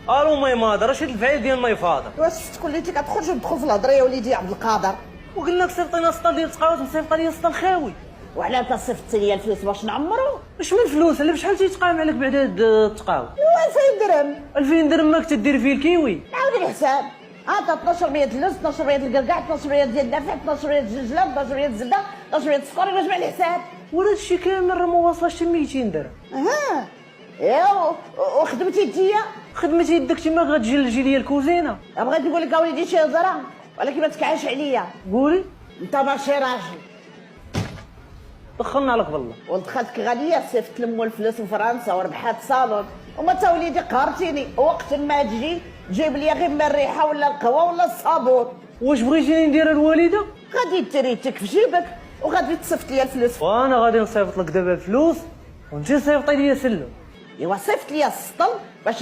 الو ماي مادر، اش هاد الفعيل ديال ماي فادر؟ واش شفتك وليتي كتخرج وتدخل في الهضره يا وليدي عبد القادر؟ وقلنا لك صيفط لنا سطا ديال التقاوت مصيفطه ليا سطا الخاوي. وعلى تصيفط لي الفلوس باش نعمرو؟ واش من فلوس؟ على بشحال تيتقام عليك بعد هاد التقاوت؟ 2000 درهم. 2000 درهم ماك تدير فيه الكيوي؟ عاود الحساب. هاتا 12 اللوز، 12 القرقاع، 12 ديال النافع، 12 الجنجله، 12 الزبده، 12 السكر، يبقى جمع الحساب. ولا هادشي كامل راه ما واصلش حتى 200 درهم. اها ايوا وخدمتي انتيا؟ خدمة يدك تما غتجي ليا الكوزينه. بغيت نقول لك اوليدي شي هضره ولكن ما تكعش عليا. قولي. انت ماشي راجل. دخلنا عليك بالله. ولد خالتك غاليه صيفط لمو الفلوس من فرنسا وربحات صالون، وما تا وليدي قهرتيني. وقت ما تجي جيب لي غير من الريحه ولا القهوه ولا الصابون. واش بغيتيني ندير الوالده؟ غادي تريتك في جيبك وغادي تصيفط لي الفلوس. وانا غادي نصيفط لك دابا الفلوس وانت صيفطي لي سلم. ايوا صيفط لي السطل باش